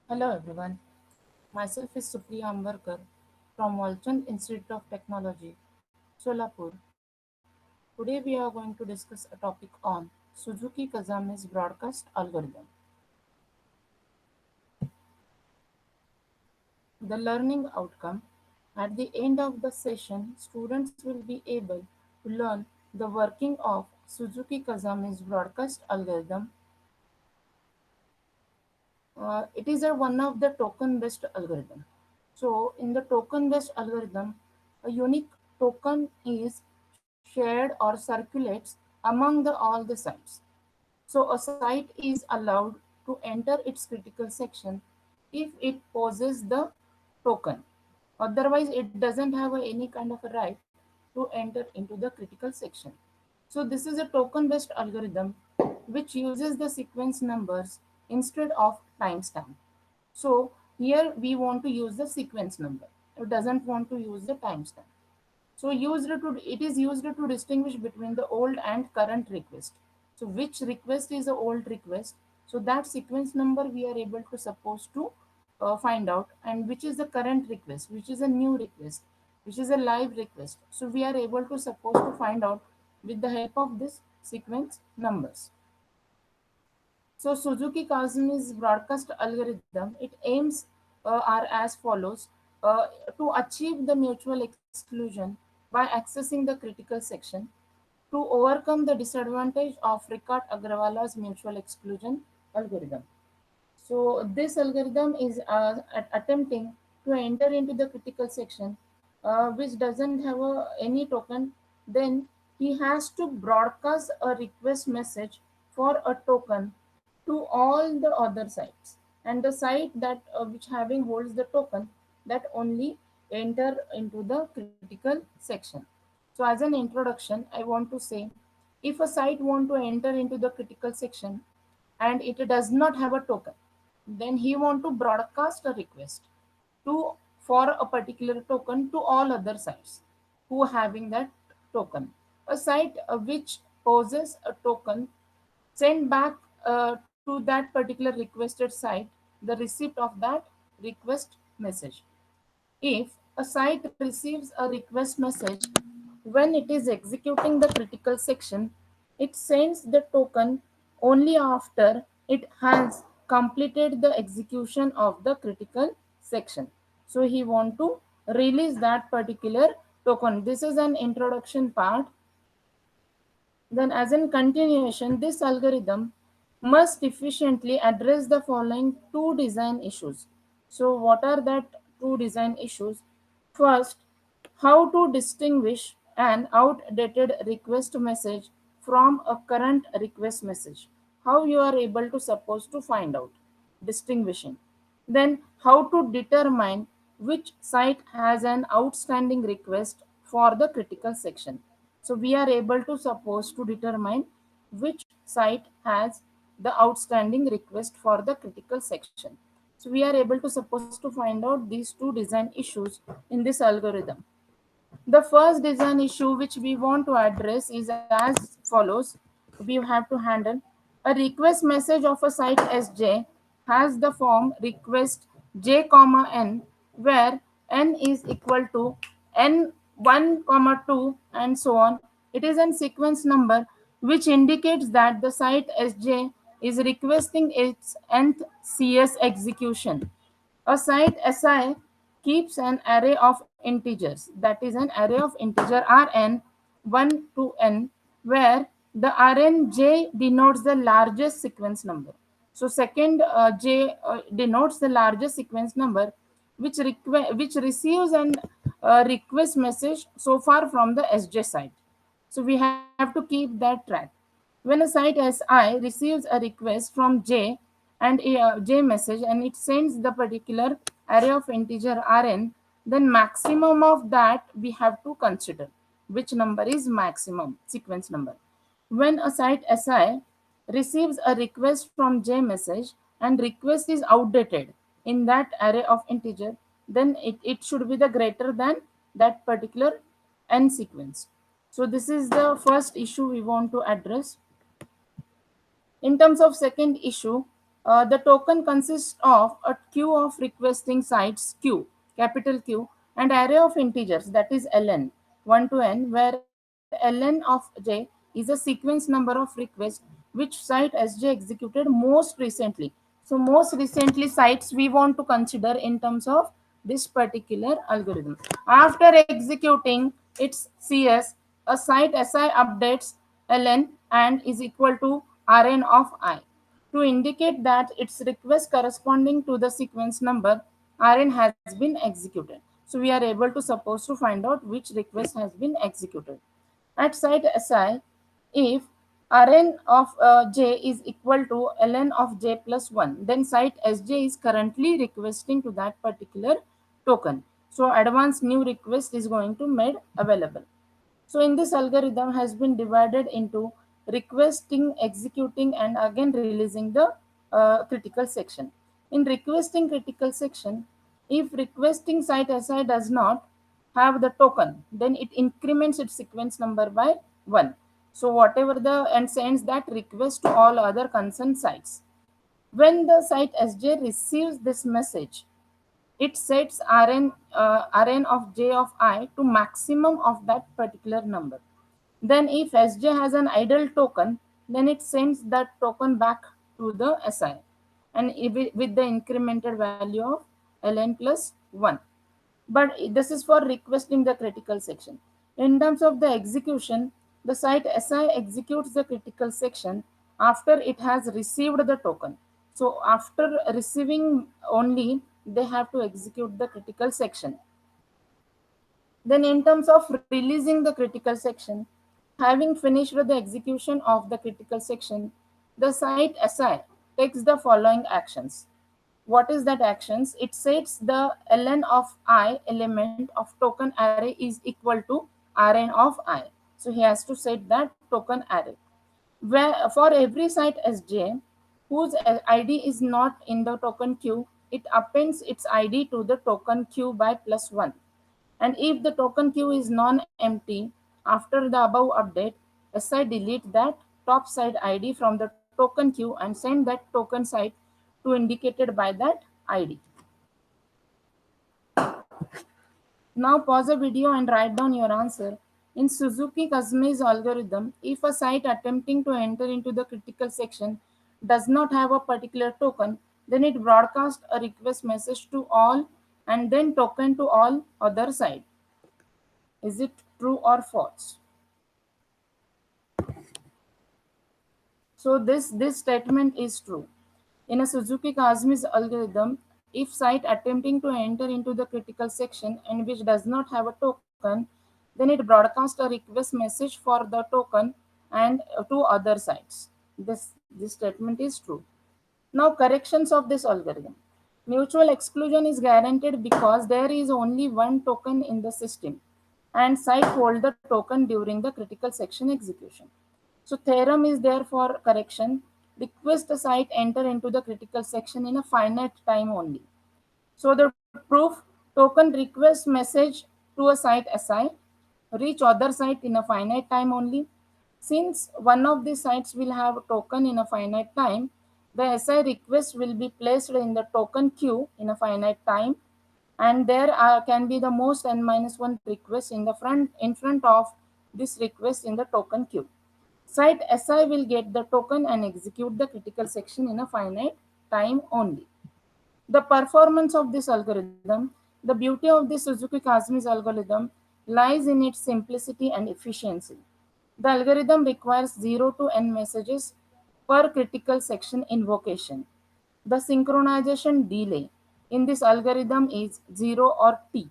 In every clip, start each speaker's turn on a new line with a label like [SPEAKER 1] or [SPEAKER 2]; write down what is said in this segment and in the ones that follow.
[SPEAKER 1] Hello everyone, myself is Supriya Ambarkar from Walchand Institute of Technology, Solapur. Today we are going to discuss a topic on Suzuki Kazami's broadcast algorithm. The learning outcome. At the end of the session, students will be able to learn the working of Suzuki Kazami's broadcast algorithm. It is one of the token-based algorithm. So in the token-based algorithm, a unique token is shared or circulates among all the sites. So a site is allowed to enter its critical section if it possesses the token. Otherwise, it doesn't have any kind of a right to enter into the critical section. So this is a token-based algorithm which uses the sequence numbers instead of timestamp. So here we want to use the sequence number. It doesn't want to use the timestamp. So it is used to distinguish between the old and current request. So which request is the old request? So that sequence number we are able to suppose to find out, and which is the current request, which is a new request, which is a live request. So we are able to suppose to find out with the help of this sequence numbers. So Suzuki Kazami's broadcast algorithm, it aims are as follows: to achieve the mutual exclusion by accessing the critical section, to overcome the disadvantage of Ricard Agrawala's mutual exclusion algorithm. So this algorithm is attempting to enter into the critical section, which doesn't have any token. Then he has to broadcast a request message for a token to all the other sites, and the site that which having holds the token, that only enter into the critical section. So as an introduction, I want to say, if a site want to enter into the critical section and it does not have a token, then he want to broadcast a request to for a particular token to all other sites who having that token. A site which poses a token send back to that particular requested site the receipt of that request message. If a site receives a request message when it is executing the critical section, it sends the token only after it has completed the execution of the critical section. So he want to release that particular token. This is an introduction part. Then, as in continuation, this algorithm must efficiently address the following two design issues. So, what are that two design issues? First, how to distinguish an outdated request message from a current request message. How you are able to suppose to find out distinguishing. Then, how to determine which site has an outstanding request for the critical section. So we are able to suppose to determine which site has the outstanding request for the critical section. So we are able to suppose to find out these two design issues in this algorithm. The first design issue which we want to address is as follows. We have to handle a request message of a site sj has the form request j comma n, where n is equal to n1 comma 2 and so on. It is a sequence number which indicates that the site sj is requesting its nth cs execution. A site si keeps an array of integers, that is an array of integer Rn 1 to n, where the Rnj denotes the largest sequence number. So second j denotes the largest sequence number which receives an request message so far from the sj site. So we have to keep that track. When a site si receives a request from j and a j message and it sends the particular array of integer rn, then maximum of that we have to consider which number is maximum sequence number. When a site si receives a request from j message and request is outdated in that array of integer, then it should be the greater than that particular n sequence. So this is the first issue we want to address. In terms of second issue, The token consists of a queue of requesting sites q, capital Q, and array of integers, that is ln, 1 to n, where ln of j is a sequence number of requests which site sj executed most recently. So most recently sites we want to consider in terms of this particular algorithm. After executing its cs, a site si updates ln and is equal to rn of I to indicate that its request corresponding to the sequence number Rn has been executed. So we are able to suppose to find out which request has been executed. At site Si, if Rn of j is equal to ln of j plus 1, then site Sj is currently requesting to that particular token. So advanced new request is going to made available. So in this algorithm has been divided into requesting, executing, and again releasing the critical section. In requesting critical section, if requesting site SI does not have the token, then it increments its sequence number by 1. So whatever the and sends that request to all other concerned sites. When the site SJ receives this message, it sets Rn of j of I to maximum of that particular number. Then if Sj has an idle token, then it sends that token back to the Si and with the incremented value of ln plus 1. But this is for requesting the critical section. In terms of the execution, the site SI executes the critical section after it has received the token. So after receiving only, they have to execute the critical section. Then in terms of releasing the critical section, having finished the execution of the critical section, the site SI takes the following actions. What is that actions? It sets the ln of I element of token array is equal to rn of I. So he has to set that token array. Where for every site Sj whose ID is not in the token queue, it appends its ID to the token queue by plus 1. And if the token queue is non-empty after the above update, SI delete that top side ID from the token queue and send that token site to indicated by that ID. Now pause the video and write down your answer. In Suzuki Kazmi's algorithm, if a site attempting to enter into the critical section does not have a particular token, then it broadcasts a request message to all and then token to all other site. Is it true or false? So this statement is true. In a Suzuki Kazmi's algorithm, if site attempting to enter into the critical section and which does not have a token, then it broadcasts a request message for the token and to other sites. This statement is true. Now corrections of this algorithm. Mutual exclusion is guaranteed because there is only one token in the system and site hold the token during the critical section execution. So theorem is there for correction. Request the site enter into the critical section in a finite time only. So the proof, token request message to a site SI, reach other site in a finite time only. Since one of the sites will have a token in a finite time, the SI request will be placed in the token queue in a finite time, and there can be the most n minus 1 request in front of this request in the token queue. Site SI will get the token and execute the critical section in a finite time only. The performance of this algorithm, the beauty of this Suzuki Kazmi's algorithm lies in its simplicity and efficiency. The algorithm requires 0 to n messages per critical section invocation. The synchronization delay in this algorithm is 0 or t.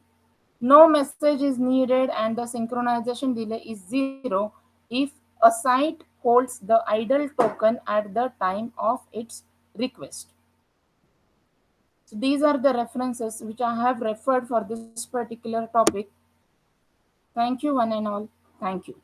[SPEAKER 1] No message is needed and the synchronization delay is 0 if a site holds the idle token at the time of its request. So these are the references which I have referred for this particular topic. Thank you one and all. Thank you.